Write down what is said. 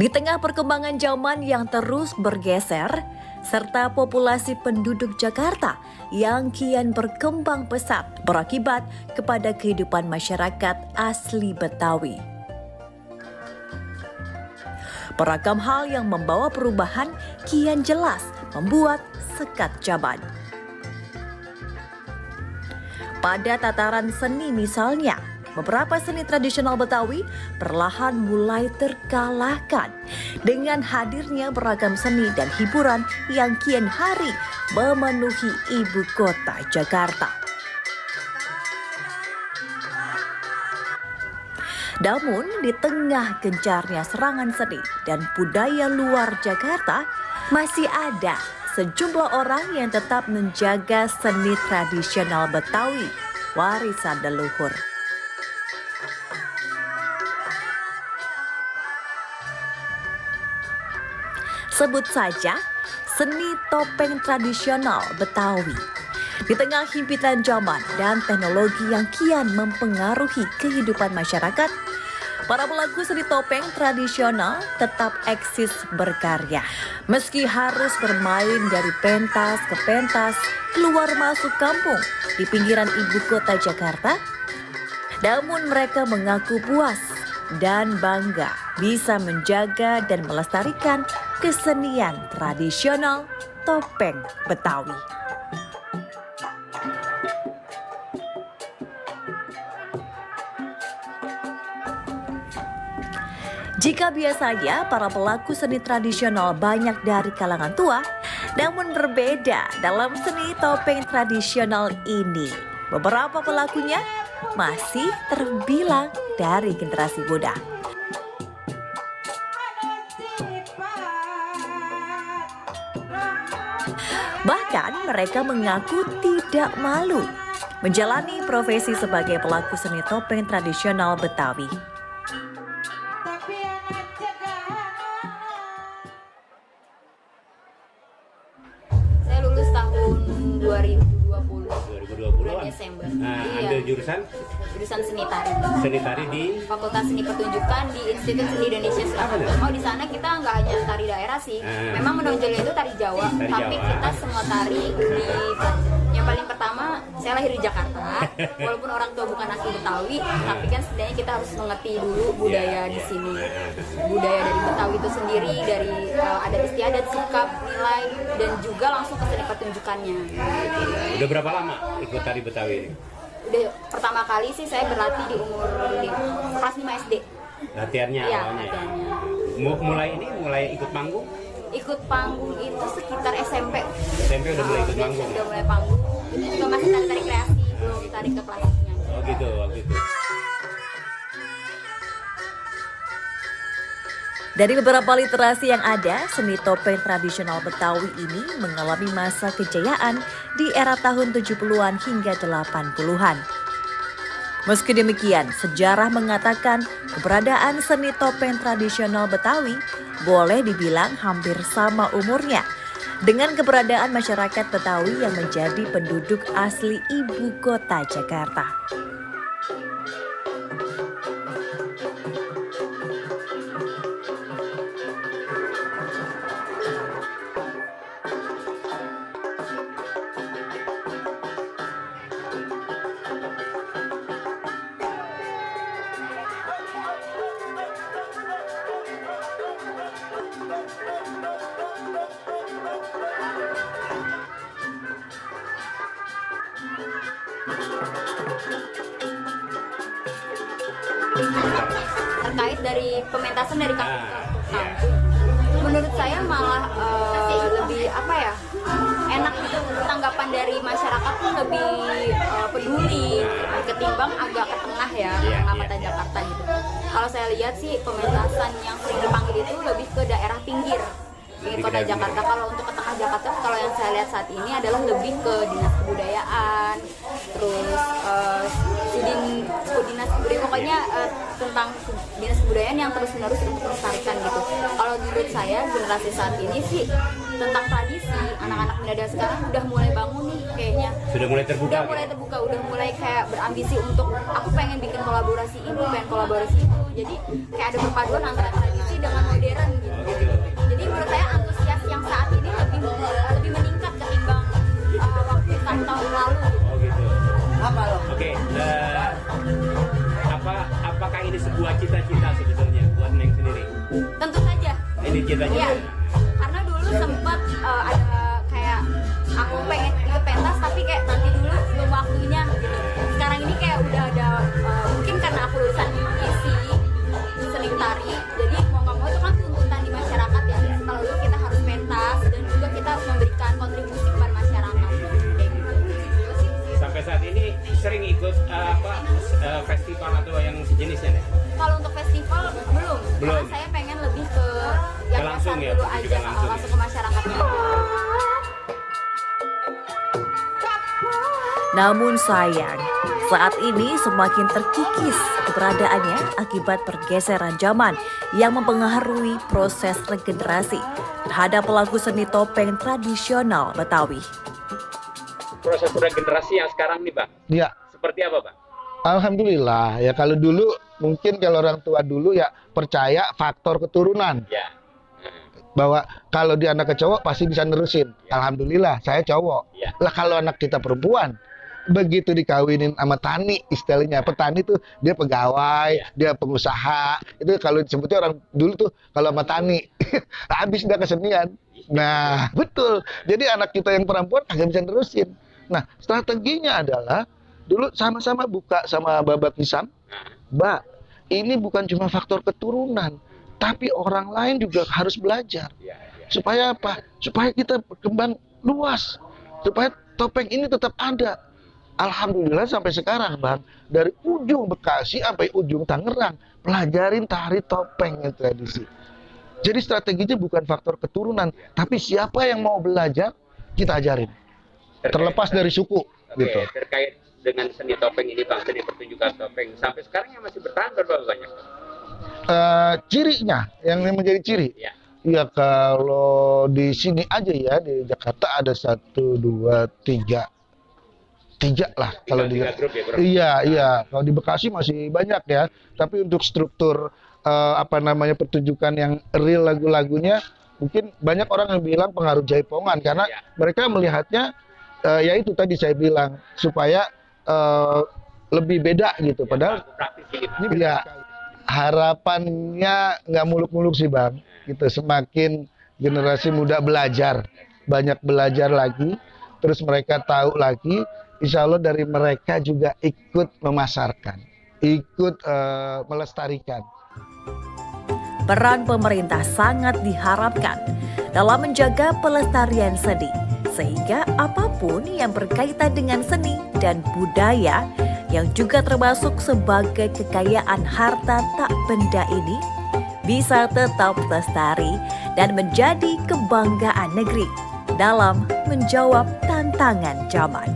Di tengah perkembangan zaman yang terus bergeser, serta populasi penduduk Jakarta yang kian berkembang pesat berakibat kepada kehidupan masyarakat asli Betawi. Beragam hal yang membawa perubahan kian jelas membuat sekat zaman. Pada tataran seni misalnya, beberapa seni tradisional Betawi perlahan mulai terkalahkan dengan hadirnya beragam seni dan hiburan yang kian hari memenuhi ibu kota Jakarta. Namun, di tengah gencarnya serangan seni dan budaya luar Jakarta, masih ada sejumlah orang yang tetap menjaga seni tradisional Betawi, warisan leluhur. Sebut saja seni topeng tradisional Betawi. Di tengah himpitan zaman dan teknologi yang kian mempengaruhi kehidupan masyarakat, para pelaku seni topeng tradisional tetap eksis berkarya. Meski harus bermain dari pentas ke pentas, keluar masuk kampung di pinggiran ibu kota Jakarta, namun mereka mengaku puas dan bangga bisa menjaga dan melestarikan kesenian tradisional topeng Betawi. Jika biasanya para pelaku seni tradisional banyak dari kalangan tua, namun berbeda dalam seni topeng tradisional ini. Beberapa pelakunya masih terbilang dari generasi muda. Bahkan mereka mengaku tidak malu menjalani profesi sebagai pelaku seni topeng tradisional Betawi. Saya lulus tahun 2020 bulan Desember. Ambil jurusan seni tari. Seni tari di Fakultas Seni Pertunjukan di Institut Seni Indonesia Surabaya. Oh, di sana kita nggak hanya tari daerah sih. Memang menonjolnya itu tari Jawa, tapi kita semua tari di yang paling pertama saya lahir di Jakarta. Walaupun orang tua bukan asli Betawi, tapi kan setidaknya kita harus mengerti dulu budaya di sini. Budaya dari Betawi itu sendiri, dari adat istiadat, sikap, nilai, dan juga langsung ke seni pertunjukannya. Udah berapa lama ikut tari Betawi ini? Udah pertama kali sih saya berlatih di umur kelas 5 SD. Latihannya Iya, awalnya. latihannya. Mulai ikut panggung? Ikut panggung itu sekitar SMP. SMP udah mulai ikut panggung. Udah mulai panggung. Itu juga masih tarik kreasi, belum tarik ke klasiknya. Oh gitu, waktu itu. Dari beberapa literasi yang ada, seni topeng tradisional Betawi ini mengalami masa kejayaan di era tahun 70-an hingga 80-an. Meski demikian, sejarah mengatakan keberadaan seni topeng tradisional Betawi boleh dibilang hampir sama umurnya dengan keberadaan masyarakat Betawi yang menjadi penduduk asli ibu kota Jakarta. Terkait dari pementasan dari kampung ke kampung, menurut saya malah lebih enak gitu, tanggapan dari masyarakat pun lebih peduli ketimbang agak ke tengah ya, Amata Jakarta gitu. Kalau saya lihat sih pementasan yang sering dipanggil itu lebih ke daerah pinggir kota Jakarta. Kalau untuk ke tengah Jakarta, kalau yang saya lihat saat ini adalah lebih ke dinas kebudayaan, terus dinas kebudayaan, pokoknya tentang dinas kebudayaan yang terus-menerus untuk melestarikan gitu. Kalau menurut saya generasi saat ini sih tentang tradisi, anak-anak muda sekarang udah mulai bangun nih kayaknya. Sudah mulai terbuka. Udah mulai kayak berambisi untuk aku pengen bikin kolaborasi ini, pengen kolaborasi itu. Jadi kayak ada perpaduan antara tradisi dengan modern gitu. Oh, gitu. Jadi menurut saya antusias yang saat ini lebih meningkat ketimbang waktu tahun lalu. Oh gitu. Oke, apakah ini sebuah cita-cita sebetulnya buat Neng sendiri? Tentu saja. Ini cita-cita. Iya. Karena dulu sempat ada kayak aku pengen ikut pentas tapi kayak nanti dulu belum waktunya gitu. Sekarang ini kayak udah ada mungkin karena aku lulusan isi seni tari, jadi mau nggak mau itu kan tuntutan di masyarakat ya. Setelah lulus kita harus pentas dan juga kita harus memberikan kontribusi kepada masyarakat. Kayak gitu. Sampai saat ini sering ikut festival atau yang sejenisnya nih? Kalau untuk festival belum. Belum. Karena saya pengen lebih ke yang Langsung dasar ya, dulu juga aja, langsung langsung ya. ke masyarakatnya. Namun sayang, saat ini semakin terkikis keberadaannya akibat pergeseran zaman yang mempengaruhi proses regenerasi terhadap pelaku seni topeng tradisional Betawi. Proses regenerasi yang sekarang nih, Bang, Ya, seperti apa, Bang? alhamdulillah ya, kalau dulu mungkin kalau orang tua dulu ya percaya faktor keturunan Ya. bahwa kalau dia anak cowok pasti bisa nerusin. Alhamdulillah saya cowok. Ya. Lah kalau anak kita perempuan begitu dikawinin sama tani, istilahnya petani tuh dia pegawai, Ya. dia pengusaha. Itu kalau disebutnya orang dulu tuh kalau sama tani habis dah kesenian. Nah, betul. Jadi anak kita yang perempuan kagak bisa nerusin. Nah, strateginya adalah dulu sama-sama buka sama Babak Nisan. Mbak, ini bukan cuma faktor keturunan, tapi orang lain juga harus belajar. Ya, ya. Supaya apa? Supaya kita berkembang luas. Supaya topeng ini tetap ada. Alhamdulillah sampai sekarang, Bang, dari ujung Bekasi sampai ujung Tangerang, pelajarin tari topeng yang tradisi. Jadi strateginya bukan faktor keturunan, tapi siapa yang mau belajar, kita ajarin. Terlepas dari suku, Oke, gitu. terkait dengan seni topeng ini, Bang, seni pertunjukan topeng, sampai sekarang yang masih bertahan berapa banyak? Cirinya, yang menjadi ciri, Ya. ya kalau di sini aja ya, di Jakarta ada 1, 2, 3. 3 lah kalau di Tiga grup ya, kurang? iya kalau di Bekasi masih banyak ya, tapi untuk struktur pertunjukan yang real lagu-lagunya mungkin banyak orang yang bilang pengaruh Jaipongan karena Ya. mereka melihatnya ya itu tadi saya bilang supaya lebih beda gitu, padahal Lagu praktis ini, Bang. ini ya harapannya nggak muluk-muluk sih, Bang, gitu. Semakin generasi muda belajar, banyak belajar lagi, terus mereka tahu lagi, insya Allah dari mereka juga ikut memasarkan, ikut melestarikan. Peran pemerintah sangat diharapkan dalam menjaga pelestarian seni, sehingga apapun yang berkaitan dengan seni dan budaya yang juga termasuk sebagai kekayaan harta tak benda ini bisa tetap lestari dan menjadi kebanggaan negeri dalam menjawab tantangan zaman.